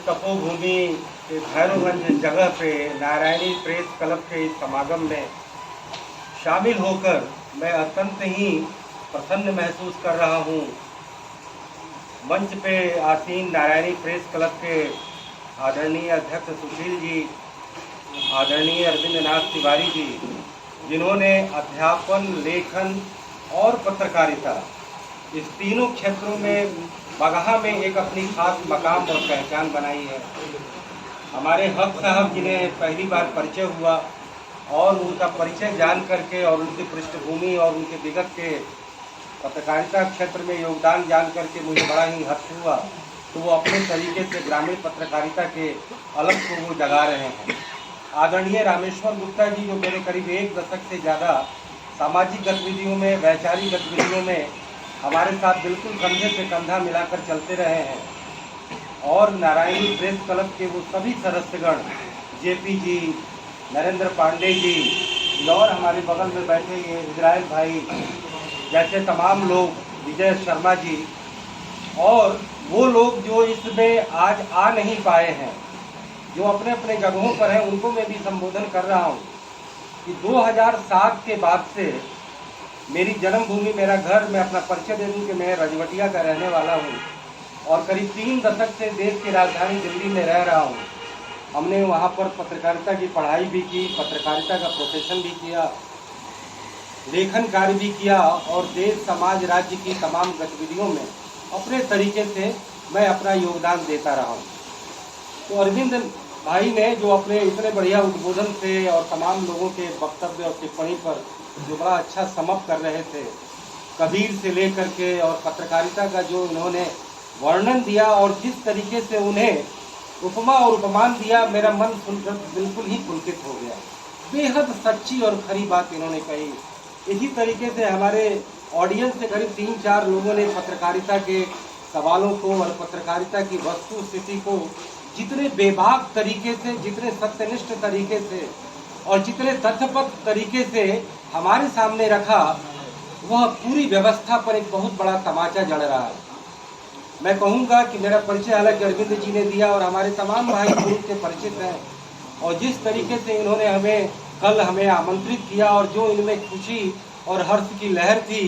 तपोभूमि के भैरवगंज जगह पे नारायणी प्रेस क्लब के इस समागम में शामिल होकर मैं अत्यंत ही प्रसन्न महसूस कर रहा हूँ। मंच पे आसीन नारायणी प्रेस क्लब के आदरणीय अध्यक्ष सुशील जी, आदरणीय अरविंद नाथ तिवारी जी, जिन्होंने अध्यापन, लेखन और पत्रकारिता इस तीनों क्षेत्रों में बगहा में एक अपनी खास मकाम और पहचान बनाई है। हमारे हक साहब जिन्हें पहली बार परिचय हुआ और उनका परिचय जान करके और उनकी पृष्ठभूमि और उनके विगत के पत्रकारिता क्षेत्र में योगदान जान करके मुझे बड़ा ही हर्ष हुआ। तो वो अपने तरीके से ग्रामीण पत्रकारिता के अलग को वो जगा रहे हैं। आदरणीय रामेश्वर गुप्ता जी, जो मेरे करीब 1 दशक से ज़्यादा सामाजिक गतिविधियों में, वैचारिक गतिविधियों में हमारे साथ बिल्कुल कंधे से कंधा मिलाकर चलते रहे हैं, और नारायणी प्रेस क्लब के वो सभी सदस्यगण, जेपी जी, नरेंद्र पांडे जी, और हमारे बगल में बैठे ये इजराइल भाई जैसे तमाम लोग, विजय शर्मा जी, और वो लोग जो इसमें आज आ नहीं पाए हैं, जो अपने अपने जगहों पर हैं, उनको मैं भी संबोधन कर रहा हूँ कि 2007 के बाद से मेरी जन्मभूमि, मेरा घर, मैं अपना परिचय दे दूं कि मैं रजवटिया का रहने वाला हूं और करीब 3 दशक से देश की राजधानी दिल्ली में रह रहा हूं। हमने वहां पर पत्रकारिता की पढ़ाई भी की, पत्रकारिता का प्रोफेशन भी किया, लेखन कार्य भी किया, और देश, समाज, राज्य की तमाम गतिविधियों में अपने तरीके से मैं अपना योगदान देता रहा हूँ। तो अरविंद भाई ने जो अपने इतने बढ़िया उद्बोधन से और तमाम लोगों के वक्तव्य और टिप्पणी पर जो बड़ा अच्छा समअप कर रहे थे, कबीर से लेकर के और पत्रकारिता का जो इन्होंने वर्णन दिया और जिस तरीके से उन्हें उपमा और उपमान दिया, मेरा मन सुनकर बिल्कुल ही पुलकित हो गया। बेहद सच्ची और खरी बात इन्होंने कही। इसी तरीके से हमारे ऑडियंस से करीब 3-4 लोगों ने पत्रकारिता के सवालों को और पत्रकारिता की वस्तु स्थिति को जितने बेबाक तरीके से, जितने सत्यनिष्ठ तरीके से और जितने तथ्यबद्ध तरीके से हमारे सामने रखा, वह पूरी व्यवस्था पर एक बहुत बड़ा तमाचा जड़ रहा है। मैं कहूँगा कि मेरा परिचय हालांकि अरविंद जी ने दिया और हमारे तमाम भाई ग्रुप के परिचित हैं, और जिस तरीके से इन्होंने कल हमें आमंत्रित किया और जो इनमें खुशी और हर्ष की लहर थी,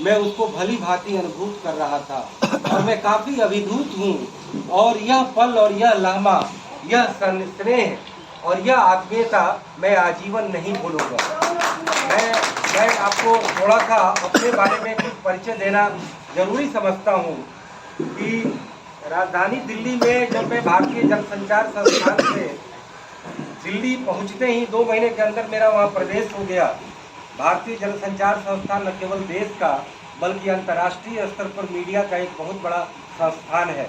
मैं उसको भली भांति अनुभूत कर रहा था और मैं काफ़ी अभिभूत हूँ। और यह पल और यह लम्हा, यह स्नेह और यह आत्मीयता मैं आजीवन नहीं भूलूंगा। मैं आपको थोड़ा सा अपने बारे में कुछ परिचय देना जरूरी समझता हूँ कि राजधानी दिल्ली में जब मैं भारतीय जनसंचार संस्थान से दिल्ली पहुँचते ही 2 महीने के अंदर मेरा वहाँ प्रवेश हो गया। भारतीय जनसंचार संस्थान न केवल देश का बल्कि अंतर्राष्ट्रीय स्तर पर मीडिया का एक बहुत बड़ा संस्थान है,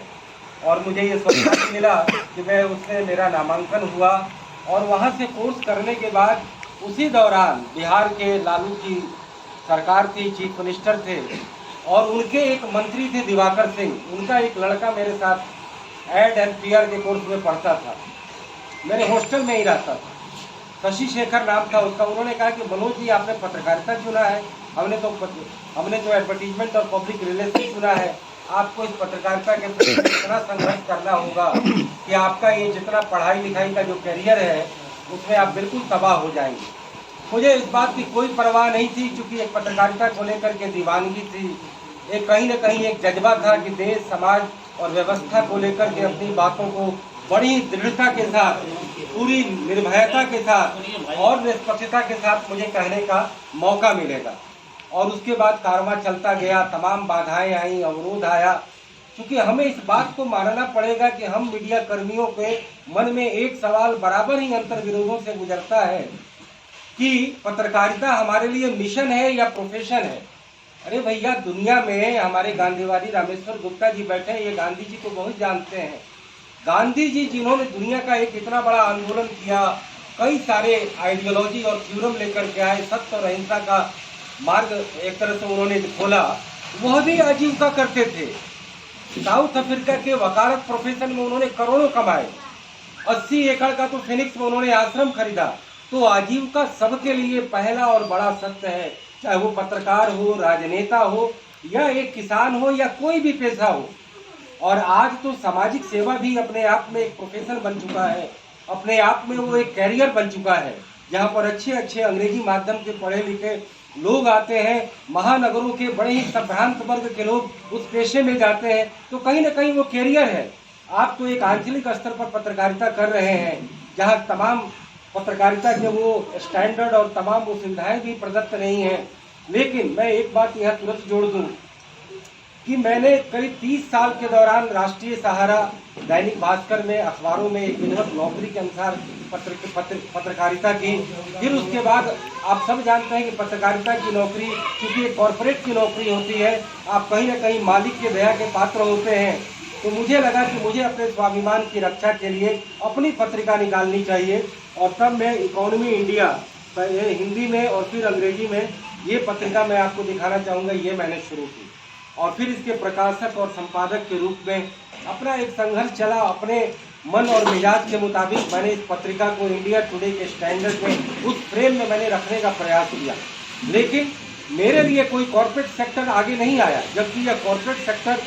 और मुझे ये सौभाग्य मिला कि मैं उसमें मेरा नामांकन हुआ, और वहाँ से कोर्स करने के बाद उसी दौरान बिहार के लालू की सरकार थी, चीफ मिनिस्टर थे, और उनके एक मंत्री थे दिवाकर सिंह, उनका एक लड़का मेरे साथ एड एंड पीआर के कोर्स में पढ़ता था, मेरे हॉस्टल में ही रहता था, शशि शेखर नाम था उसका। उन्होंने कहा कि मनोज जी, आपने पत्रकारिता चुना है, हमने तो एडवर्टीजमेंट और पब्लिक रिलेशन चुना है, आपको इस पत्रकारिता के प्रति इतना संघर्ष करना होगा कि आपका ये जितना पढ़ाई लिखाई का जो करियर है उसमें आप बिल्कुल तबाह हो जाएंगे। मुझे इस बात की कोई परवाह नहीं थी, क्योंकि एक पत्रकारिता को लेकर के दीवानगी थी, एक कहीं न कहीं एक जज्बा था कि देश, समाज और व्यवस्था को लेकर के अपनी बातों को बड़ी दृढ़ता के साथ, पूरी निर्भयता के साथ और निष्पक्षता के साथ मुझे कहने का मौका मिलेगा। और उसके बाद कारवां चलता गया, तमाम बाधाएं आई, अवरोध आया, क्योंकि हमें इस बात को मानना पड़ेगा कि हम मीडिया कर्मियों के मन में एक सवाल बराबर ही अंतर विरोधों से गुजरता है कि पत्रकारिता हमारे लिए मिशन है या प्रोफेशन है। अरे भैया, दुनिया में हमारे गांधीवादी रामेश्वर गुप्ता जी बैठे हैं, ये गांधी जी को बहुत जानते हैं। गांधी जी जिन्होंने दुनिया का एक इतना बड़ा आंदोलन किया, कई सारे आइडियोलॉजी और थ्योरम लेकर के आए, सत्य और अहिंसा का मार्ग एक तरह से उन्होंने खोला, वह भी आजीविका करते थे। साउथ अफ्रीका के वकालत प्रोफेशन में उन्होंने करोड़ों कमाए, 80 एकड़ का तो फिनिक्स में उन्होंने आश्रम खरीदा। तो आजीविका सबके लिए पहला और बड़ा सत्य है, चाहे वो पत्रकार हो, राजनेता हो, या एक किसान हो, या कोई भी पेशा हो। और आज तो सामाजिक सेवा भी अपने आप में एक प्रोफेशन बन चुका है, अपने आप में वो एक कैरियर बन चुका है, जहाँ पर अच्छे अच्छे अंग्रेजी माध्यम के पढ़े लिखे लोग आते हैं। महानगरों के बड़े ही संभ्रांत वर्ग के लोग उस पेशे में जाते हैं, तो कहीं ना कहीं वो कैरियर है। आप तो एक आंचलिक स्तर पर पत्रकारिता कर रहे हैं, जहाँ तमाम पत्रकारिता के वो स्टैंडर्ड और तमाम वो सुविधाएं भी प्रदत्त नहीं हैं। लेकिन मैं एक बात यहाँ तुरंत जोड़ दूँ कि मैंने करीब 30 साल के दौरान राष्ट्रीय सहारा, दैनिक भास्कर में, अखबारों में एक विधिवत नौकरी के अनुसार पत्रकारिता की। फिर उसके बाद आप सब जानते हैं कि पत्रकारिता की नौकरी क्योंकि एक कॉरपोरेट की नौकरी होती है, आप कहीं ना कहीं मालिक के दया के पात्र होते हैं। तो मुझे लगा कि मुझे अपने स्वाभिमान की रक्षा के लिए अपनी पत्रिका निकालनी चाहिए, और तब मैं इकोनॉमी इंडिया हिंदी में और फिर अंग्रेजी में ये पत्रिका मैं आपको दिखाना चाहूँगा, ये मैंने शुरू की। और फिर इसके प्रकाशक और संपादक के रूप में अपना एक संघर्ष चला। अपने मन और मिजाज के मुताबिक मैंने इस पत्रिका को इंडिया टुडे के स्टैंडर्ड में, उस फ्रेम में मैंने रखने का प्रयास किया। लेकिन मेरे लिए कोई कॉर्पोरेट सेक्टर आगे नहीं आया, जबकि यह कॉर्पोरेट सेक्टर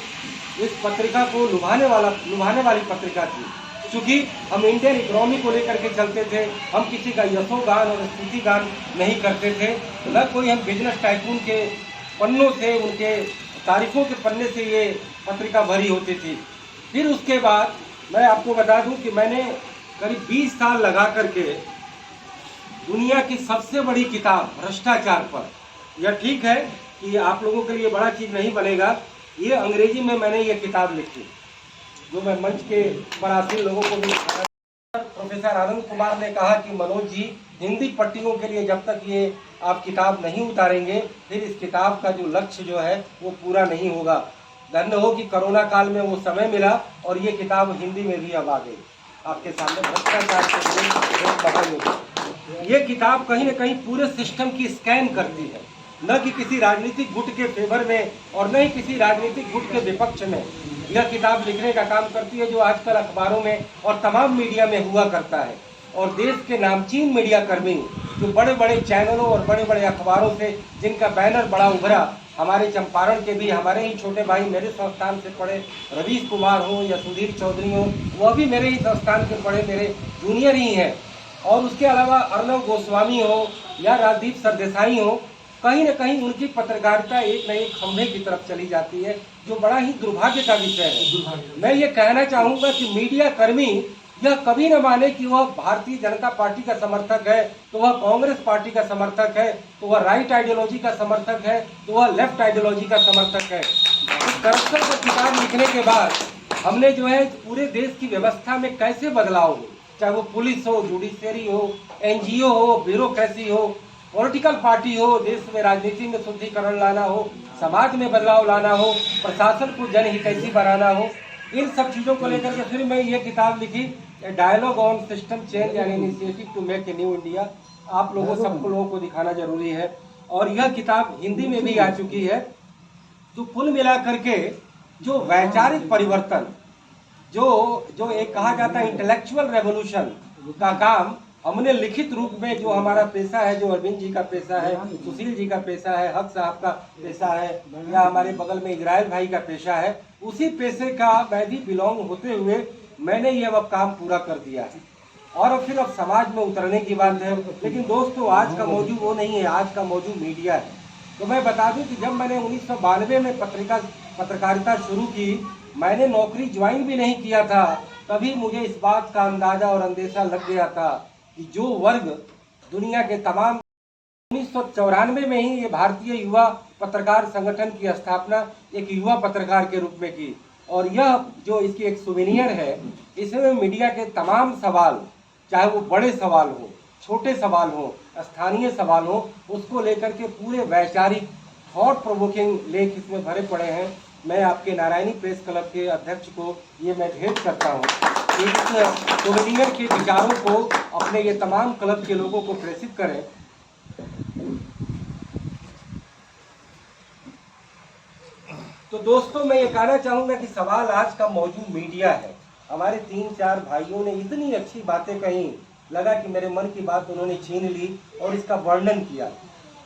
इस पत्रिका को लुभाने वाली पत्रिका थी। क्योंकि हम इंडियन इकोनॉमी को लेकर के चलते थे, हम किसी का यशोगान और स्तुतिगान नहीं करते थे, न कोई हम बिजनेस टाइकून के पन्नों से, उनके तारीफों के पन्ने से ये पत्रिका भरी होती थी। फिर उसके बाद मैं आपको बता दूं कि मैंने करीब 20 साल लगा करके दुनिया की सबसे बड़ी किताब भ्रष्टाचार पर, यह ठीक है कि आप लोगों के लिए बड़ा चीज़ नहीं बनेगा, ये अंग्रेजी में मैंने ये किताब लिखी, जो मैं मंच के पर आसीन लोगों को भी। प्रोफेसर आनंद कुमार ने कहा कि मनोज जी, हिंदी पट्टियों के लिए जब तक ये आप किताब नहीं उतारेंगे, फिर इस किताब का जो लक्ष्य जो है वो पूरा नहीं होगा। धन्य हो कि कोरोना काल में वो समय मिला और ये किताब हिंदी में भी अब आ गई आपके सामने। भ्रष्टाचार के लिए ये किताब कहीं ना कहीं पूरे सिस्टम की स्कैन करती है, न कि किसी राजनीतिक गुट के फेवर में और न ही किसी राजनीतिक गुट के विपक्ष में। यह किताब लिखने का काम करती है जो आजकल अखबारों में और तमाम मीडिया में हुआ करता है। और देश के नामचीन मीडिया कर्मी जो बड़े बड़े चैनलों और बड़े बड़े अखबारों से जिनका बैनर बड़ा उभरा, हमारे चंपारण के भी हमारे ही छोटे भाई, मेरे संस्थान से पढ़े रवीश कुमार हो या सुधीर चौधरी हो, वह भी मेरे ही संस्थान के पढ़े मेरे जूनियर ही हैं। और उसके अलावा अर्नव गोस्वामी हो या राजदीप सरदेसाई हो, कहीं ना कहीं उनकी पत्रकारिता एक न एक खंभे की तरफ चली जाती है, जो बड़ा ही दुर्भाग्य का विषय है। मैं ये कहना चाहूँगा कि मीडिया कर्मी यह कभी न माने कि वह भारतीय जनता पार्टी का समर्थक है तो वह कांग्रेस पार्टी का समर्थक है, तो वह राइट आइडियोलॉजी का समर्थक है, तो वह लेफ्ट आइडियोलॉजी का समर्थक है। तो करप्शन पर किताब लिखने के बाद हमने जो है पूरे देश की व्यवस्था में कैसे बदलाव हो, चाहे वो पुलिस हो, जुडिशरी हो, NGO हो, ब्यूरोक्रेसी हो, पॉलिटिकल पार्टी हो, देश में राजनीति में शुद्धिकरण लाना हो, समाज में बदलाव लाना हो, प्रशासन को जनहितैषी बनाना हो, इन सब चीज़ों को लेकर के फिर मैं ये किताब लिखी, dialogue on system change and initiative to make a new India. आप लोगों सबको लोगों को दिखाना जरूरी है। और यह किताब हिंदी में भी आ चुकी है। तो कुल मिला करके जो वैचारिक परिवर्तन, जो एक कहा जाता है इंटेलेक्चुअल रेवोल्यूशन का काम हमने लिखित रूप में, जो हमारा पेशा है, जो अरविंद जी का पेशा है, सुशील जी का पेशा है, हक साहब का पेशा है, या हमारे बगल में इजराइल भाई का पेशा है, उसी पेशे का मैं भी बिलोंग होते हुए मैंने ये अब काम पूरा कर दिया है। और फिर अब समाज में उतरने की बात है। लेकिन दोस्तों, आज का मौजू वो नहीं है, आज का मौजू मीडिया है। तो मैं बता दूं कि जब मैंने 1992 में पत्रकारिता शुरू की, मैंने नौकरी ज्वाइन भी नहीं किया था, तभी मुझे इस बात का अंदाजा और अंदेशा लग गया था कि जो वर्ग दुनिया के तमाम 1994 में ही ये भारतीय युवा पत्रकार संगठन की स्थापना एक युवा पत्रकार के रूप में की। और यह जो इसकी एक सुवेनियर है, इसमें मीडिया के तमाम सवाल, चाहे वो बड़े सवाल हो, छोटे सवाल हो, स्थानीय सवाल हो, उसको लेकर के पूरे वैचारिक थॉट प्रोवोकिंग लेख इसमें भरे पड़े हैं। मैं आपके नारायणी प्रेस क्लब के अध्यक्ष को ये मैं भेंट करता हूँ कि इस सुवेनियर के विचारों को अपने ये तमाम क्लब के लोगों को प्रेषित करें। तो दोस्तों, मैं ये कहना चाहूँगा कि सवाल आज का मौजूद मीडिया है। हमारे 3-4 भाइयों ने इतनी अच्छी बातें कही, लगा कि मेरे मन की बात उन्होंने छीन ली और इसका वर्णन किया।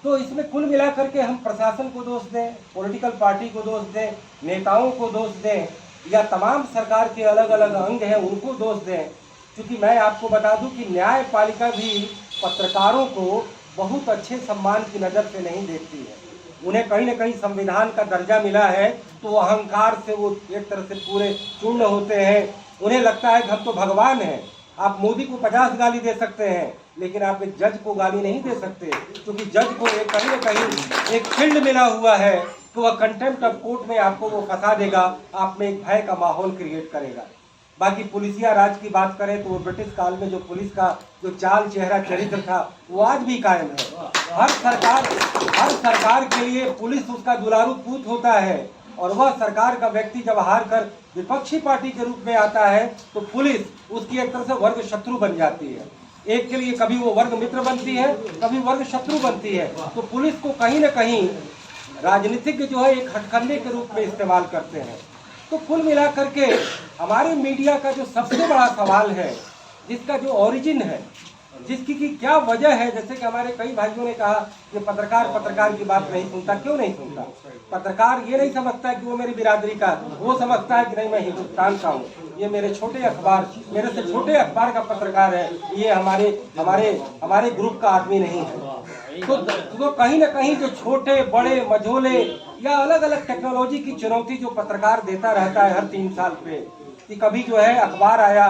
तो इसमें कुल मिलाकर के हम प्रशासन को दोष दें, पॉलिटिकल पार्टी को दोष दें, नेताओं को दोष दें, या तमाम सरकार के अलग अलग अंग हैं उनको दोष दें, क्योंकि मैं आपको बता दूं कि न्यायपालिका भी पत्रकारों को बहुत अच्छे सम्मान की नज़र से नहीं देखती है। उन्हें कहीं न कहीं संविधान का दर्जा मिला है तो अहंकार से वो एक तरह से पूरे चूर्ण होते हैं। उन्हें लगता है कि हम तो भगवान हैं। आप मोदी को 50 गाली दे सकते हैं, लेकिन आप एक जज को गाली नहीं दे सकते, क्योंकि जज को एक कहीं न कहीं एक फील्ड मिला हुआ है तो वह कंटेम्प्ट ऑफ कोर्ट में आपको वो फंसा देगा, आप में एक भय का माहौल क्रिएट करेगा। बाकी पुलिसिया राज की बात करें तो वो ब्रिटिश काल में जो पुलिस का जो चाल चेहरा चरित्र था वो आज भी कायम है। हर सरकार के लिए पुलिस उसका दुलारू पूत होता है, और वह सरकार का व्यक्ति जब हार कर विपक्षी पार्टी के रूप में आता है तो पुलिस उसकी एक तरह से वर्ग शत्रु बन जाती है। एक के लिए कभी वो वर्ग मित्र बनती है, कभी वर्ग शत्रु बनती है। तो पुलिस को कहीं न कहीं राजनीतिज्ञ जो है एक हथकंडे के रूप में इस्तेमाल करते हैं। तो कुल मिलाकर के हमारे मीडिया का जो सबसे बड़ा सवाल है, जिसका जो ओरिजिन है, जिसकी की क्या वजह है, जैसे कि हमारे कई भाइयों ने कहा कि पत्रकार की बात नहीं सुनता। क्यों नहीं सुनता? पत्रकार ये नहीं समझता कि वो मेरी बिरादरी का, वो समझता है कि नहीं मैं हिंदुस्तान का हूँ, ये मेरे छोटे अखबार, मेरे से छोटे अखबार का पत्रकार है, ये हमारे ग्रुप का आदमी नहीं है। तो कहीं ना कहीं जो छोटे बड़े मझोले या अलग अलग टेक्नोलॉजी की चुनौती जो पत्रकार देता रहता है हर 3 साल पे, कि कभी जो है अखबार आया,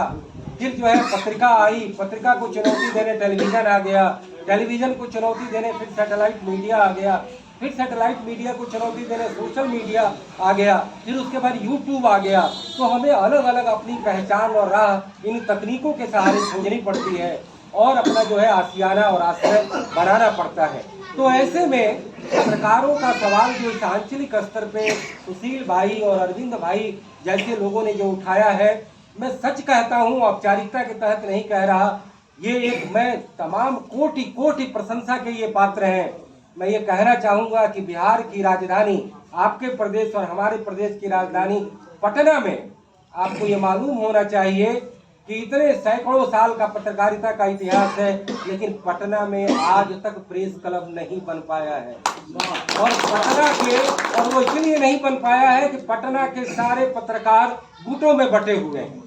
फिर जो है पत्रिका आई, पत्रिका को चुनौती देने टेलीविजन आ गया, टेलीविजन को चुनौती देने फिर सैटेलाइट मीडिया आ गया, फिर सैटेलाइट मीडिया को चुनौती देने सोशल मीडिया आ गया, फिर उसके बाद यूट्यूब आ गया। तो हमें अलग अलग अपनी पहचान और राह इन तकनीकों के सहारे खोजनी पड़ती है और अपना जो है आशियाना और आश्रय बनाना पड़ता है। तो ऐसे में पत्रकारों का सवाल जो इस आंचलिक स्तर पे सुशील भाई और अरविंद भाई जैसे लोगों ने जो उठाया है, मैं सच कहता हूं, औपचारिकता के तहत नहीं कह रहा, ये एक मैं तमाम कोटि कोटि प्रशंसा के ये पात्र हैं। मैं ये कहना चाहूंगा कि बिहार की राजधानी, आपके प्रदेश और हमारे प्रदेश की राजधानी पटना में, आपको ये मालूम होना चाहिए कि इतने सैकड़ों साल का पत्रकारिता का इतिहास है, लेकिन पटना में आज तक प्रेस क्लब नहीं बन पाया है। और वो इसलिए नहीं बन पाया है कि पटना के सारे पत्रकार गुटों में बटे हुए हैं,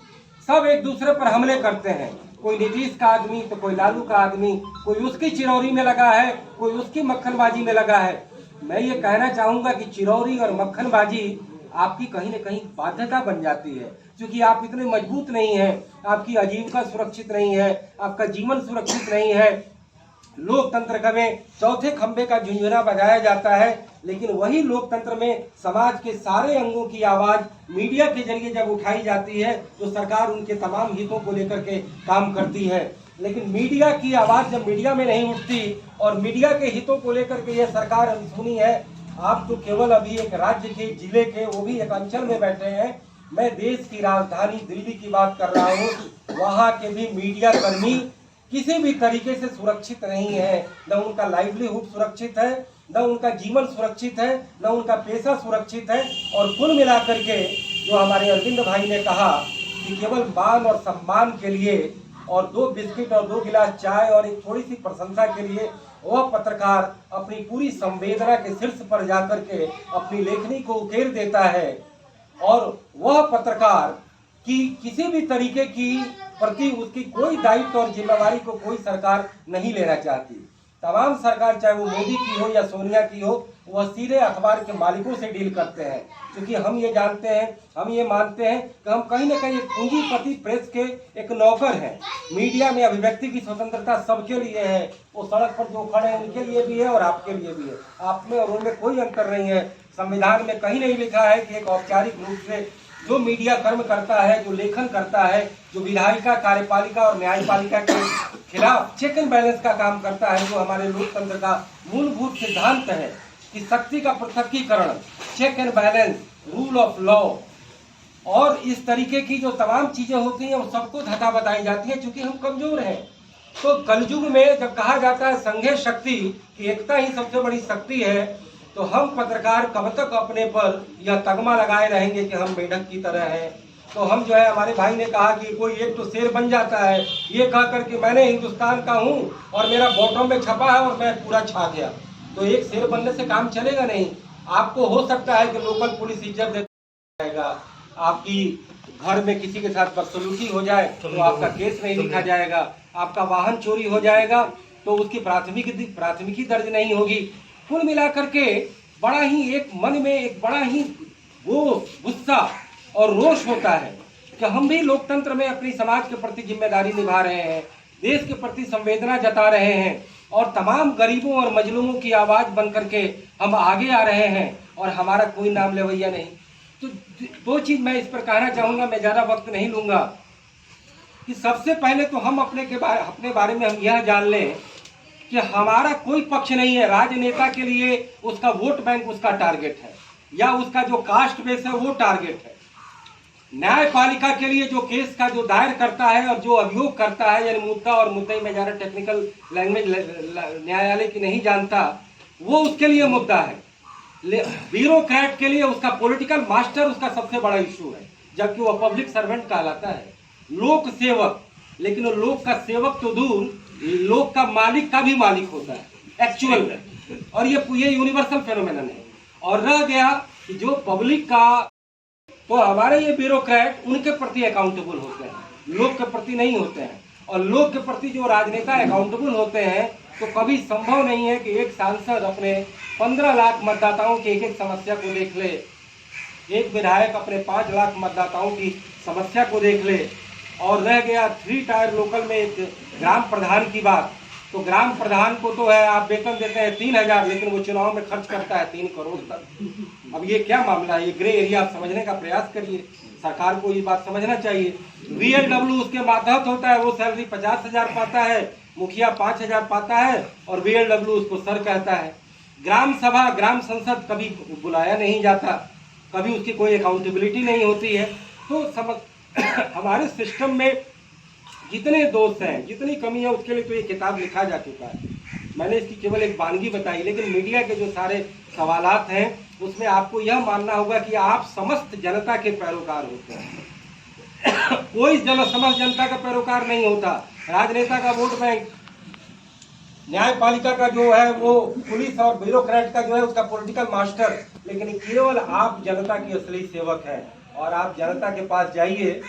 सब एक दूसरे पर हमले करते हैं। कोई नीतीश का आदमी तो कोई लालू का आदमी, कोई उसकी चिरौरी में लगा है, कोई उसकी मक्खनबाजी में लगा है। मैं ये कहना चाहूंगा कि चिरौरी और मक्खनबाजी आपकी कहीं न कहीं बाध्यता बन जाती है, क्योंकि आप इतने मजबूत नहीं हैं, आपकी आजीविका सुरक्षित नहीं है, आपका जीवन सुरक्षित नहीं है। लोकतंत्र का में चौथे खंबे का झुंझुना बजाया जाता है, लेकिन वही लोकतंत्र में समाज के सारे अंगों की आवाज मीडिया के जरिए जब उठाई जाती है तो सरकार उनके तमाम हितों को लेकर के काम करती है। लेकिन मीडिया की आवाज जब मीडिया में नहीं उठती और मीडिया के हितों को लेकर के यह सरकार अनसुनी है। आप तो केवल अभी एक राज्य के, जिले के, वो भी एक अंचल में बैठे हैं। मैं देश की राजधानी दिल्ली की बात कर रहा हूँ, वहाँ के भी मीडिया कर्मी किसी भी तरीके से सुरक्षित नहीं है। न उनका लाइवलीहुड सुरक्षित है, न उनका जीवन सुरक्षित है, न उनका पेशा सुरक्षित है। और कुल मिलाकर के जो हमारे अरविंद भाई ने कहा कि केवल मान और सम्मान के लिए और 2 बिस्किट और 2 गिलास चाय और एक थोड़ी सी प्रशंसा के लिए वह पत्रकार अपनी पूरी संवेदना के शीर्ष पर जाकर के अपनी लेखनी को उकेर देता है, और वह पत्रकार की किसी भी तरीके की प्रति उसकी कोई दायित्व और जिम्मेवारी को कोई सरकार नहीं लेना चाहती। तमाम सरकार, चाहे वो मोदी की हो या सोनिया की हो, वह सीधे अखबार के मालिकों से डील करते हैं, क्योंकि हम ये जानते हैं, हम ये मानते हैं कि हम कहीं ना कहीं एक पूंजीपति प्रेस के एक नौकर हैं। मीडिया में अभिव्यक्ति की स्वतंत्रता सबके लिए है, वो सड़क पर जो खड़े हैं उनके लिए भी है और आपके लिए भी है। आप में और उनमें कोई अंतर नहीं है। संविधान में कहीं नहीं लिखा है कि एक औपचारिक रूप से जो मीडिया कर्म करता है, जो लेखन करता है, जो विधायिका, कार्यपालिका और न्यायपालिका के खिलाफ चेक एंड बैलेंस का काम करता है, जो हमारे लोकतंत्र का मूलभूत सिद्धांत है कि शक्ति का पृथकीकरण, check and balance, rule of law और इस तरीके की जो तमाम चीजें होती हैं वो सबको धता बताई जाती है, क्योंकि हम कमजोर हैं। तो कलयुग में जब कहा जाता है संघे शक्ति की एकता ही सबसे बड़ी शक्ति है, तो हम पत्रकार कब तक अपने पर यह तगमा लगाए रहेंगे कि हम मेढक की तरह हैं। तो हम जो है, हमारे भाई ने कहा कि कोई एक तो शेर बन जाता है, ये कह कर कि मैंने हिंदुस्तान का हूँ और मेरा बॉटम में छपा है और मैं पूरा छा गया। तो एक शेर बनने से काम चलेगा नहीं। आपको हो सकता है कि लोकल पुलिस इज्जत दे जाएगा, आपकी घर में किसी के साथ बदसलूकी हो जाए तो आपका केस नहीं लिखा जाएगा, आपका वाहन चोरी हो जाएगा तो उसकी प्राथमिकी दर्ज नहीं होगी। कुल मिलाकर के बड़ा ही एक मन में एक बड़ा ही वो गुस्सा और रोष होता है कि हम भी लोकतंत्र में अपनी समाज के प्रति जिम्मेदारी निभा रहे हैं, देश के प्रति संवेदना जता रहे हैं और तमाम गरीबों और मजलूमों की आवाज़ बन करके हम आगे आ रहे हैं और हमारा कोई नाम लेवैया नहीं। तो दो चीज़ मैं इस पर कहना चाहूँगा, मैं ज़्यादा वक्त नहीं लूँगा, कि सबसे पहले तो हम अपने बारे में हम यह जान लें कि हमारा कोई पक्ष नहीं है। राजनेता के लिए उसका वोट बैंक उसका टारगेट है या उसका जो कास्ट बेस है वो टारगेट है। न्यायपालिका के लिए जो केस का जो दायर करता है और जो अभियोग करता है, यानी मुद्दा और मुद्दई में ज़्यादा टेक्निकल लैंग्वेज न्यायालय की नहीं जानता, वो उसके लिए मुद्दा है। ब्यूरोक्रेट के लिए उसका पॉलिटिकल मास्टर उसका सबसे बड़ा इशू है, जबकि वह पब्लिक सर्वेंट कहलाता है, लोक सेवक। लेकिन वो लोक का सेवक तो दूर, लोक का मालिक का भी मालिक होता है एक्चुअल में, और ये यूनिवर्सल फेनोमेनन है। और रह गया कि जो पब्लिक का, तो हमारे ये ब्यूरोक्रेट उनके प्रति अकाउंटेबल होते हैं, लोग के प्रति नहीं होते हैं। और लोग के प्रति जो राजनेता अकाउंटेबल होते हैं, तो कभी संभव नहीं है कि एक सांसद अपने 15 लाख मतदाताओं की एक एक समस्या को देख ले, एक विधायक अपने 5 लाख मतदाताओं की समस्या को देख ले। और रह गया 3 टायर लोकल में एक ग्राम प्रधान की बात, तो ग्राम प्रधान को तो है आप वेतन देते हैं 3000, लेकिन वो चुनाव में खर्च करता है 3 करोड़ तक। अब ये क्या मामला है? ये ग्रे एरिया आप समझने का प्रयास करिए, सरकार को ये बात समझना चाहिए। VLW उसके मातहत होता है, वो सैलरी 50,000 पाता है, मुखिया 5,000 पाता है और VLW उसको सर कहता है। ग्राम सभा, ग्राम संसद कभी बुलाया नहीं जाता, कभी उसकी कोई अकाउंटेबिलिटी नहीं होती है। तो हमारे सिस्टम में जितने दोष हैं, जितनी कमी है, उसके लिए तो ये किताब लिखा जा चुका है। मैंने इसकी केवल एक वानगी बताई, लेकिन मीडिया के जो सारे सवालात हैं उसमें आपको यह मानना होगा कि आप समस्त जनता के पैरोकार होते हैं। कोई समस्त जनता का पैरोकार नहीं होता। राजनेता का वोट बैंक, न्यायपालिका का जो है वो पुलिस और ब्यूरोक्रेट का जो है उसका पॉलिटिकल मास्टर, लेकिन केवल आप जनता की असली सेवक हैं। और आप जनता के पास जाइए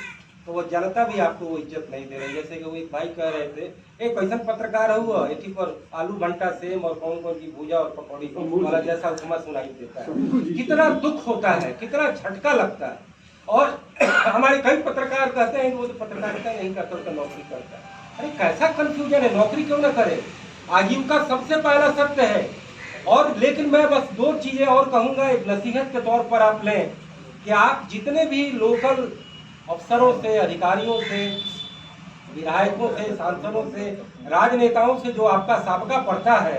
तो वो जनता भी आपको वो इज्जत नहीं दे रही। जैसे कि वो एक भाई कह रहे थे, एक ऐसा पत्रकार हुआ एथी पर आलू भंटा सेम और कौन कौन की भूजा और पकौड़ी वाला जैसा उपमा सुनाई देता है। कितना दुख होता है, कितना झटका लगता है। और हमारे कई पत्रकार कहते हैं कि वो तो पत्रकारिता नहीं करता, उसका नौकरी करता है। अरे कैसा कंफ्यूजन है, नौकरी क्यों ना करे? आजीविका सबसे पहला सत्य है। और लेकिन मैं बस 2 चीजें और कहूँगा, एक नसीहत के तौर पर आप लें कि आप जितने भी लोकल अफसरों से, अधिकारियों से, विधायकों से, सांसदों से, राजनेताओं से जो आपका साबका पड़ता है,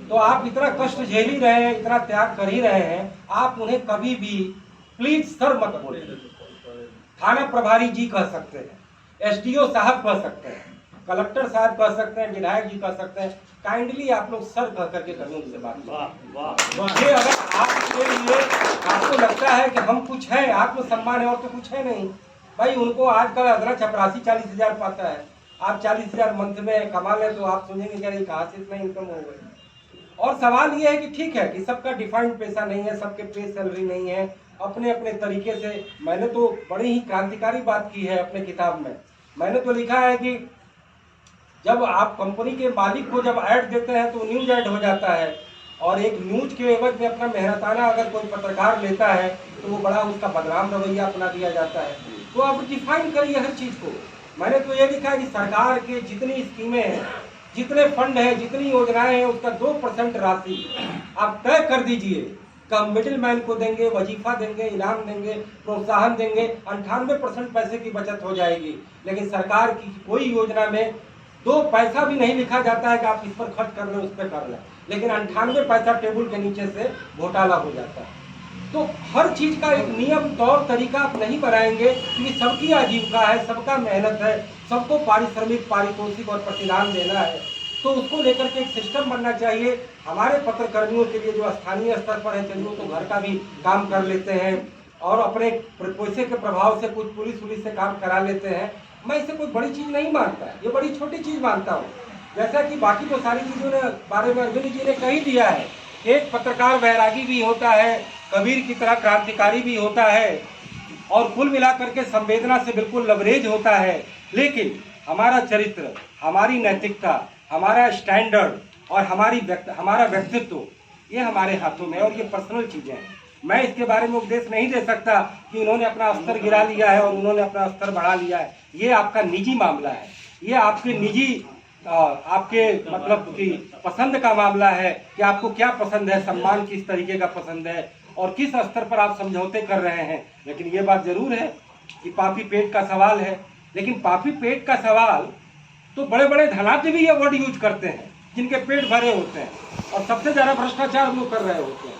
तो आप इतना कष्ट झेल ही रहे हैं, इतना त्याग कर ही रहे हैं, आप उन्हें कभी भी प्लीज सर मत बोले। थाना प्रभारी जी कह सकते हैं, SDO साहब कह सकते हैं, कलेक्टर साहब कह सकते हैं, विधायक जी कह सकते हैं, काइंडली आप लोग सर कह करके कभी उनसे बात करें। ये अगर आपके लिए आपको लगता है कि हम कुछ है, आत्मसम्मान है और तो कुछ है नहीं भाई। उनको आजकल अदरक 84-40 पाता है, आप 40,000 मंथ में कमा लें तो आप सोचेंगे क्या कहाँ से इतना इनकम हो गई। और सवाल ये है कि ठीक है कि सबका डिफाइंड पैसा नहीं है, सबके पे सैलरी नहीं है, अपने अपने तरीके से। मैंने तो बड़ी ही क्रांतिकारी बात की है अपने किताब में। मैंने तो लिखा है कि जब आप कंपनी के मालिक को जब ऐड देते हैं तो न्यूज ऐड हो जाता है, और एक न्यूज के एवज में अपना मेहनताना अगर कोई पत्रकार लेता है तो वो बड़ा उसका बदनाम रवैया अपना दिया जाता है। तो आप डिफाइन करिए हर चीज़ को। मैंने तो ये लिखा है कि सरकार के जितनी स्कीमें हैं, जितने फंड हैं, जितनी योजनाएं हैं, उसका 2% राशि आप तय कर दीजिए कि हम मिडिल मैन को देंगे, वजीफा देंगे, इनाम देंगे, प्रोत्साहन देंगे। 98% पैसे की बचत हो जाएगी। लेकिन सरकार की कोई योजना में 2 पैसा भी नहीं लिखा जाता है कि आप इस पर खर्च कर लें, उस पर कर लें, लेकिन 98 पैसा टेबल के नीचे से घोटाला हो जाता है। तो हर चीज का एक नियम तौर तरीका आप नहीं बनाएंगे, क्योंकि सबकी आजीविका है, सबका मेहनत है, सबको पारिश्रमिक, पारितोषिक और प्रतिदान देना है। तो उसको लेकर के एक सिस्टम बनना चाहिए। हमारे पत्रकर्मियों के लिए जो स्थानीय स्तर पर है, चलिए तो घर का भी काम कर लेते हैं और अपने पैसे के प्रभाव से कुछ पुलिस से काम करा लेते हैं। मैं इसे कोई बड़ी चीज नहीं मानता, ये बड़ी छोटी चीज मानता हूँ। जैसा कि बाकी तो सारी चीजों ने बारे में अर्जुन जी ने कही दिया है। एक पत्रकार वैरागी भी होता है, कबीर की तरह क्रांतिकारी भी होता है, और कुल मिलाकर के संवेदना से बिल्कुल लबरेज होता है। लेकिन हमारा चरित्र, हमारी नैतिकता, हमारा स्टैंडर्ड और हमारा व्यक्तित्व ये हमारे हाथों में है और ये पर्सनल चीज़ें हैं। मैं इसके बारे में उपदेश नहीं दे सकता कि उन्होंने अपना स्तर गिरा लिया है और उन्होंने अपना स्तर बढ़ा लिया है। ये आपका निजी मामला है, ये आपके निजी आपके मतलब कि पसंद का मामला है कि आपको क्या पसंद है, सम्मान किस तरीके का पसंद है और किस स्तर पर आप समझौते कर रहे हैं। लेकिन ये बात जरूर है कि पापी पेट का सवाल है। लेकिन पापी पेट का सवाल तो बड़े बड़े धनाढ्य भी ये वर्ड यूज करते हैं जिनके पेट भरे होते हैं और सबसे ज़्यादा भ्रष्टाचार वो कर रहे होते हैं।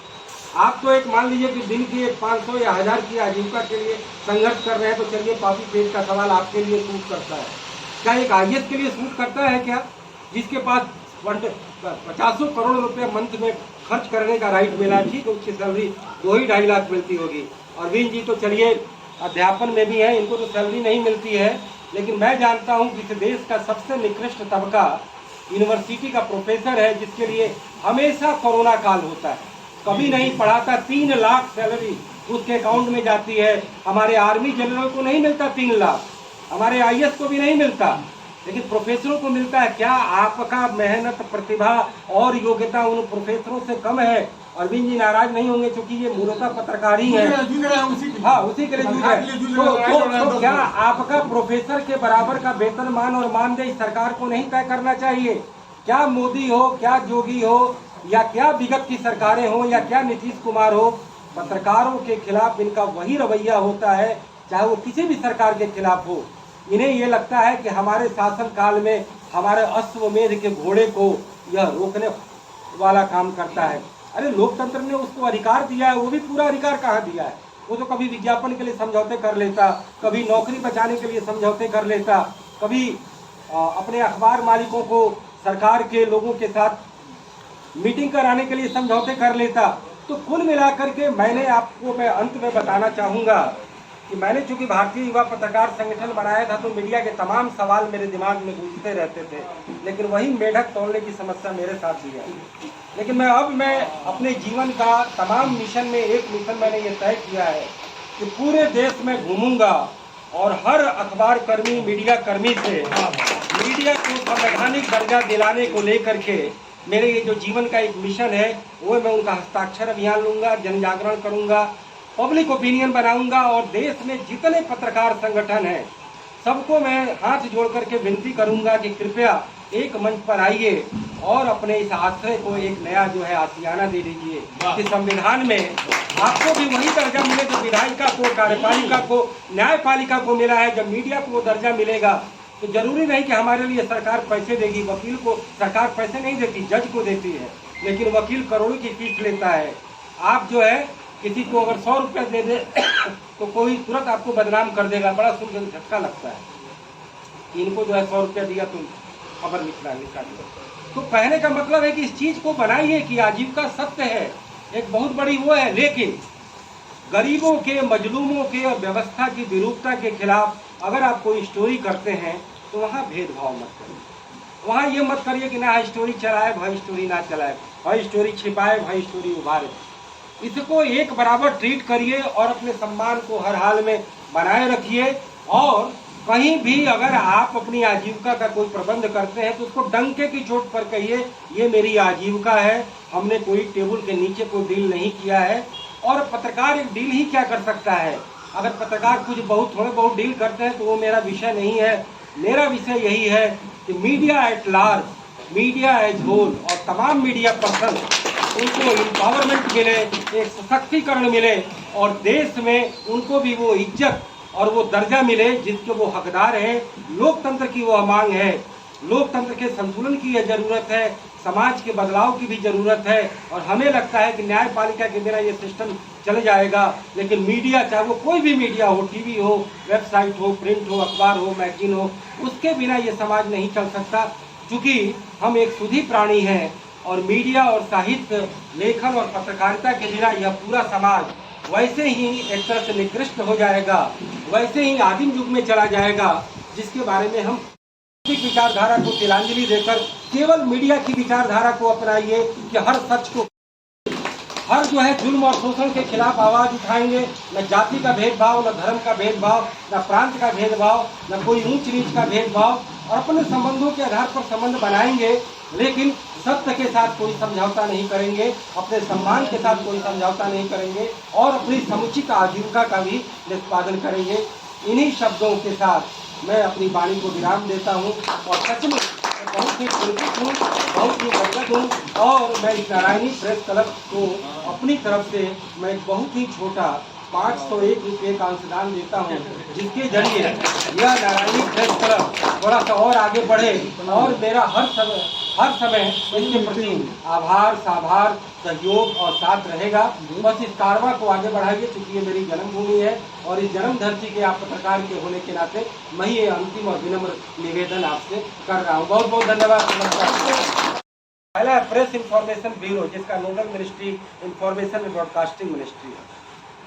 आप तो एक मान लीजिए कि दिन की एक 500 या 1000 की आजीविका के लिए संघर्ष कर रहे हैं, तो चलिए पापी पेट का सवाल आपके लिए सूट करता है। क्या एक IAS के लिए सूट करता है क्या, जिसके पास 50 करोड़ रुपए मंथ में खर्च करने का राइट मिला? ठीक, उसकी सैलरी 2-2.5 लाख मिलती होगी। अरविंद जी तो चलिए अध्यापन में भी है, इनको तो सैलरी नहीं मिलती है। लेकिन मैं जानता हूँ कि इस देश का सबसे निकृष्ट तबका यूनिवर्सिटी का प्रोफेसर है, जिसके लिए हमेशा कोरोना काल होता है, कभी नहीं पढ़ाता। 3 लाख सैलरी उसके अकाउंट में जाती है। हमारे आर्मी जनरल को नहीं मिलता 3 लाख, हमारे IAS को भी नहीं मिलता, लेकिन प्रोफेसरों को मिलता है। क्या आपका मेहनत, प्रतिभा और योग्यता उन प्रोफेसरों से कम है? अरविंद जी नाराज नहीं होंगे क्योंकि ये मूलतः पत्रकारी है। हाँ, उसी के लिए जूझ है। तो क्या आपका प्रोफेसर के बराबर का वेतनमान और मानदेय सरकार को नहीं तय करना चाहिए? क्या मोदी हो, क्या जोगी हो, या क्या विगत की सरकारें हो, या क्या नीतीश कुमार हो, पत्रकारों के खिलाफ इनका वही रवैया होता है, चाहे वो किसी भी सरकार के खिलाफ हो। इन्हें ये लगता है कि हमारे शासन काल में हमारे अश्वमेध के घोड़े को यह रोकने वाला काम करता है। अरे लोकतंत्र ने उसको अधिकार दिया है, वो भी पूरा अधिकार कहाँ दिया है? वो तो कभी विज्ञापन के लिए समझौते कर लेता, कभी नौकरी बचाने के लिए समझौते कर लेता, कभी अपने अखबार मालिकों को सरकार के लोगों के साथ मीटिंग कराने के लिए समझौते कर लेता। तो कुल मिलाकर के मैं अंत में बताना चाहूँगा कि मैंने चूंकि भारतीय युवा पत्रकार संगठन बनाया था, तो मीडिया के तमाम सवाल मेरे दिमाग में गूंजते रहते थे, लेकिन वही मेढक तोड़ने की समस्या मेरे साथ भी है। लेकिन मैं अपने जीवन का तमाम मिशन में एक मिशन मैंने ये तय किया है कि पूरे देश में घूमूंगा और हर अखबार कर्मी, मीडिया कर्मी से मीडिया को संवैधानिक दर्जा दिलाने को लेकर के मेरे ये जो जीवन का एक मिशन है, वो मैं उनका हस्ताक्षर अभियान लूँगा, जन जागरण करूँगा, पब्लिक ओपिनियन बनाऊंगा और देश में जितने पत्रकार संगठन हैं सबको मैं हाथ जोड़ करके विनती करूंगा कि कृपया एक मंच पर आइए और अपने इस आश्रय को एक नया जो है आशियाना दे दीजिए कि संविधान में आपको भी वही दर्जा मिले जो विधायिका को, कार्यपालिका को, न्यायपालिका को मिला है। जब मीडिया को वो दर्जा मिलेगा तो जरूरी नहीं कि हमारे लिए सरकार पैसे देगी। वकील को सरकार पैसे नहीं देती, जज को देती है, लेकिन वकील करोड़ों की फीस लेता है। आप जो है किसी को अगर 100 रुपया दे दे तो कोई तुरंत आपको बदनाम कर देगा। बड़ा सुनकर झटका लगता है कि इनको जो है 100 रुपया दिया तो खबर निकाल दो। तो कहने का मतलब है कि इस चीज को बनाइए कि आजीविका सत्य है, एक बहुत बड़ी वो है, लेकिन गरीबों के, मजलूमों के और व्यवस्था की विरूपता के खिलाफ अगर आप कोई स्टोरी करते हैं तो वहाँ भेदभाव मत करिए। वहाँ ये मत करिए कि ना स्टोरी चलाए भाई स्टोरी ना चलाए, भाई स्टोरी छिपाए भाई स्टोरी उभारे। इसको एक बराबर ट्रीट करिए और अपने सम्मान को हर हाल में बनाए रखिए। और कहीं भी अगर आप अपनी आजीविका का कोई प्रबंध करते हैं तो उसको डंके की चोट पर कहिए, ये मेरी आजीविका है, हमने कोई टेबल के नीचे कोई डील नहीं किया है। और पत्रकार एक डील ही क्या कर सकता है? अगर पत्रकार कुछ थोड़े बहुत डील करते हैं तो वो मेरा विषय नहीं है। मेरा विषय यही है कि media at large, media as whole और तमाम मीडिया पर्सन उनको एम्पावरमेंट मिले, एक सशक्तिकरण मिले और देश में उनको भी वो इज्जत और वो दर्जा मिले जिसके वो हकदार हैं। लोकतंत्र की वो मांग है, लोकतंत्र के संतुलन की यह जरूरत है, समाज के बदलाव की भी जरूरत है। और हमें लगता है कि न्यायपालिका के बिना ये सिस्टम चल जाएगा, लेकिन मीडिया, चाहे वो कोई भी मीडिया हो, टीवी हो, वेबसाइट हो, प्रिंट हो, अखबार हो, मैगजीन हो, उसके बिना ये समाज नहीं चल सकता। चूँकि हम एक सुधी प्राणी हैं और मीडिया और साहित्य, लेखन और पत्रकारिता के बिना यह पूरा समाज वैसे ही एक तरह से निकृष्ट हो जाएगा, वैसे ही आदिम युग में चला जाएगा, जिसके बारे में हम विचारधारा को तिलांजलि देकर केवल मीडिया की विचारधारा को अपनाइए कि हर सच को हर जो है जुल्म और शोषण के खिलाफ आवाज़ उठाएंगे। न जाति का भेदभाव, न धर्म का भेदभाव, न प्रांत का भेदभाव, न कोई ऊंच नीच का भेदभाव, और अपने संबंधों के आधार पर संबंध बनाएंगे, लेकिन सत्य के साथ कोई समझौता नहीं करेंगे, अपने सम्मान के साथ कोई समझौता नहीं करेंगे, और अपनी समुचित आजीविका का भी निष्पादन करेंगे। इन्हीं शब्दों के साथ मैं अपनी वाणी को विराम देता हूँ और सचमुच बहुत ही चिंतित हूँ, बहुत ही गदगद हूँ, और मैं इस नारायणी प्रेस क्लब को अपनी तरफ से मैं एक बहुत ही छोटा 501 रुपये का अंशदान देता हूँ, जिसके जरिए यह नारायणी प्रेस क्लब थोड़ा सा और आगे बढ़े, और मेरा हर समय इसके प्रति आभार, साभार, सहयोग और साथ रहेगा। बस इस कारवा को आगे बढ़ाइए, क्योंकि ये मेरी जन्मभूमि है, और इस जन्म धरती के आप पत्रकार के होने के नाते मैं ये अंतिम और विनम्र निवेदन आपसे कर रहा हूँ। बहुत बहुत धन्यवाद। नमस्कार। पहला प्रेस इंफॉर्मेशन ब्यूरो, जिसका nodal ministry information and broadcasting ministry है,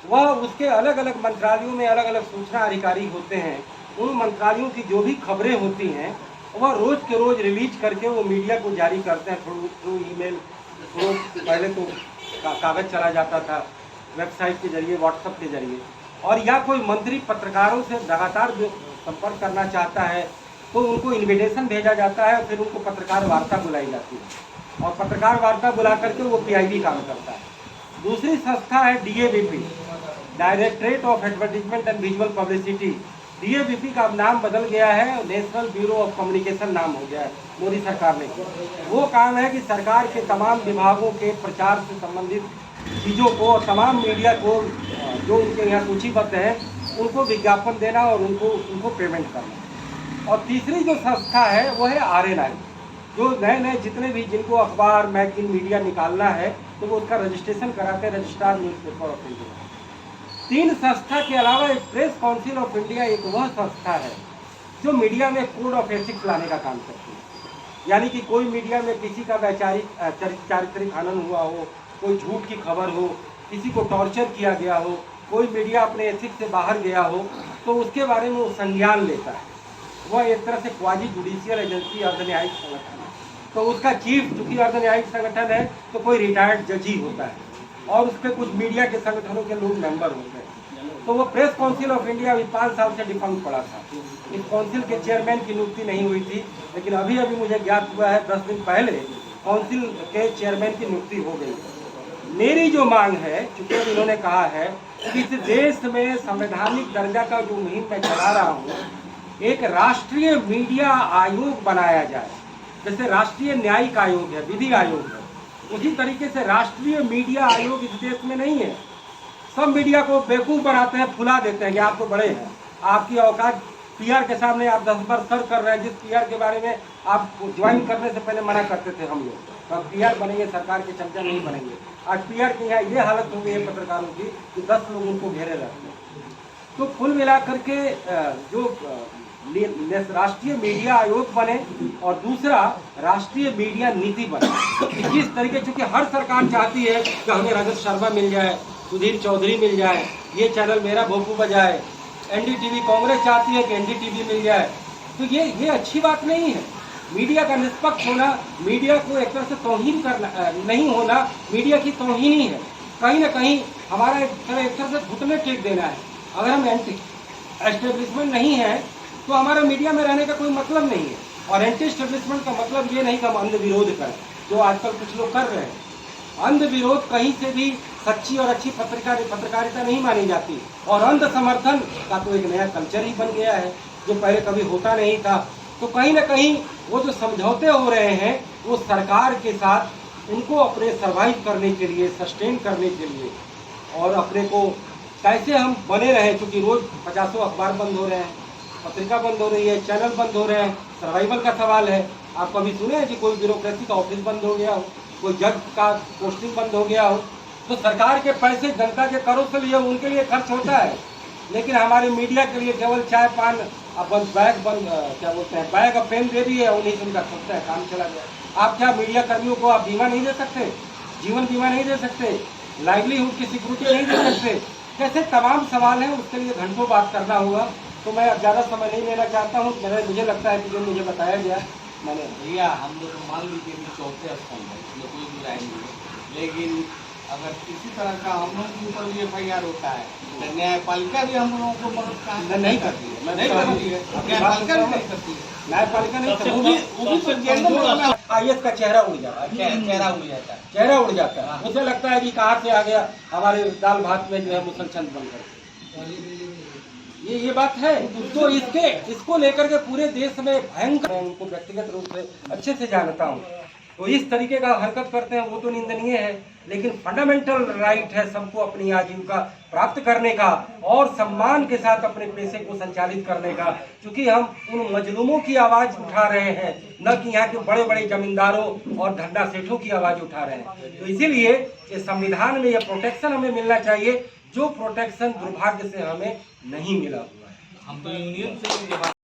वह उसके अलग अलग मंत्रालयों में अलग अलग सूचना अधिकारी होते हैं। उन मंत्रालयों की जो भी खबरें होती हैं वह रोज़ के रोज़ रिलीज करके वो मीडिया को जारी करते हैं, थ्रू ईमेल, थ्रू पहले तो कागज़ चला जाता था, वेबसाइट के जरिए, व्हाट्सएप के जरिए, और या कोई मंत्री पत्रकारों से लगातार संपर्क करना चाहता है तो उनको इन्विटेशन भेजा जाता है, फिर उनको पत्रकार वार्ता बुलाई जाती है, और पत्रकार वार्ता बुला करके वो PIB काम करता है। दूसरी संस्था है DAVP, directorate of advertisement and visual publicity. DAVP का अब नाम बदल गया है, नेशनल ब्यूरो ऑफ कम्युनिकेशन नाम हो गया है मोदी सरकार ने। वो काम है कि सरकार के तमाम विभागों के प्रचार से संबंधित चीज़ों को, तमाम मीडिया को जो उनके यहाँ सूचीबद्ध है उनको विज्ञापन देना और उनको पेमेंट करना। और तीसरी जो संस्था है वो है RNI, जो नए नए जितने भी जिनको अखबार, मैगजीन, मीडिया निकालना है तो वो उसका रजिस्ट्रेशन कराते हैं, रजिस्ट्रार न्यूज़पेपर ऑफ इंडिया। 3 संस्था के अलावा एक प्रेस काउंसिल ऑफ इंडिया एक वह संस्था है जो मीडिया में कोड ऑफ एथिक्स लाने का काम करती है। यानी कि कोई मीडिया में किसी का चारित्रिक हनन हुआ हो, कोई झूठ की खबर हो, किसी को टॉर्चर किया गया हो, कोई मीडिया अपने एथिक्स से बाहर गया हो, तो उसके बारे में वो संज्ञान लेता है। वह एक तरह से क्वाजी जुडिशियल एजेंसी, अर्धन्यायिक संगठन है। तो उसका चीफ, चूँकि अर्धन्यायिक संगठन है तो कोई रिटायर्ड जज ही होता है, और उस पर कुछ मीडिया के संगठनों के लोग मेंबर होते हैं। तो वो प्रेस काउंसिल ऑफ इंडिया अभी 5 साल से डिफंक्ट पड़ा था। इस काउंसिल के चेयरमैन की नियुक्ति नहीं हुई थी, लेकिन अभी मुझे ज्ञात हुआ है 10 दिन पहले काउंसिल के चेयरमैन की नियुक्ति हो गई। मेरी जो मांग है, चूँकि इन्होंने कहा है कि इस देश में संवैधानिक दर्जा का जो मुहिम मैं चला रहा हूँ, एक राष्ट्रीय मीडिया आयोग बनाया जाए। जैसे राष्ट्रीय न्यायिक आयोग है, विधि आयोग है, उसी तरीके से राष्ट्रीय मीडिया आयोग इस देश में नहीं है। सब मीडिया को बेवकूफ़ बनाते हैं, फुला देते हैं कि आप तो बड़े हैं, आपकी औकात, PR के सामने आप 10 बार सर कर रहे हैं। जिस PR के बारे में आप ज्वाइन करने से पहले मना करते थे हम लोग, तो अब PR बनेंगे, सरकार के चमचा नहीं बनेंगे। आज PR की यहाँ ये हालत हो गई है पत्रकारों की कि 10 लोग उनको घेरे रहते हैं। तो कुल मिलाकर के जो राष्ट्रीय मीडिया आयोग बने और दूसरा राष्ट्रीय मीडिया नीति बने। इस तरीके, चूँकि हर सरकार चाहती है कि हमें रजत शर्मा मिल जाए, सुधीर चौधरी मिल जाए, ये चैनल मेरा भोपू बजाए, NDTV, कांग्रेस चाहती है कि NDTV मिल जाए, तो ये अच्छी बात नहीं है। मीडिया का निष्पक्ष होना, मीडिया को एक तरह से तौहीन करना नहीं होना, मीडिया की तौहीन ही है। कहीं ना कहीं हमारा एक तरह से घुटने टेक देना है। अगर हम एंटी एस्टेब्लिशमेंट नहीं है तो हमारा मीडिया में रहने का कोई मतलब नहीं है। और एंटी एस्टेब्लिशमेंट का मतलब ये नहीं कि हम अंध विरोध करें, जो आजकल कुछ लोग कर रहे हैं। अंध विरोध कहीं से भी सच्ची और अच्छी पत्रकारिता नहीं मानी जाती। और अंध समर्थन का तो एक नया कल्चर ही बन गया है, जो पहले कभी होता नहीं था। तो कहीं ना कहीं वो जो समझौते हो रहे हैं वो सरकार के साथ, उनको अपने सर्वाइव करने के लिए, सस्टेन करने के लिए, और अपने को कैसे हम बने रहें, क्योंकि रोज़ 50 अखबार बंद हो रहे हैं, पत्रिका बंद हो रही है, चैनल बंद हो रहे हैं, सर्वाइवल का सवाल है। आप कभी सुने हैं कि कोई ब्यूरोक्रेसी का ऑफिस बंद हो गया हो, कोई जज का पोस्टिंग बंद हो गया हो? तो सरकार के पैसे जनता के करों से लिए उनके लिए खर्च होता है, लेकिन हमारे मीडिया के लिए केवल चाय पान बैग और पेन दे दिए, उन्हीं से उनका सोचता है, काम चला गया। आप क्या मीडिया कर्मियों को आप बीमा नहीं दे सकते, जीवन बीमा नहीं दे सकते, लाइवलीहुड की सिक्योरिटी नहीं दे सकते? कैसे तमाम सवाल हैं, उसके लिए घंटों बात करना होगा। तो मैं अब ज़्यादा समय नहीं लेना चाहता हूँ। मुझे लगता है कि जो मुझे बताया गया मैंने, भैया हम लोग मान लीजिए कि चौथे स्तंभ है, इसमें कोई बुराई नहीं है, लेकिन अगर किसी तरह का हम लोगों के ऊपर भी FIR होता है तो न्यायपालिका भी हम लोगों को मदद कहाँ नहीं करती है, नहीं करती है, न्यायपालिका भी नहीं करती है। न्यायपालिका नहीं करती। वो भी तो जेलों में IAS का चेहरा उड़ जाता है, चेहरा उड़ जाता है। चेहरा उड़ जाता है। उसे लगता है कि कहाँ से आ गया हमारे दाल भात में जो है मुसलचंद बनकर। ये बात है। तो इसको लेकर के पूरे देश में भयंकर, मैं उनको व्यक्तिगत रूप से अच्छे से जानता हूँ, तो इस तरीके का हरकत करते हैं वो तो निंदनीय है। लेकिन फंडामेंटल राइट है सबको अपनी आजीविका प्राप्त करने का और सम्मान के साथ अपने पैसे को संचालित करने का, क्योंकि हम उन मजलूमों की आवाज़ उठा रहे हैं, न कि यहाँ के बड़े बड़े जमींदारों और धंधा सेठों की आवाज़ उठा रहे हैं। तो इसीलिए ये संविधान में ये प्रोटेक्शन हमें मिलना चाहिए, जो प्रोटेक्शन दुर्भाग्य से हमें नहीं मिला हुआ है। हम तो यूनियन से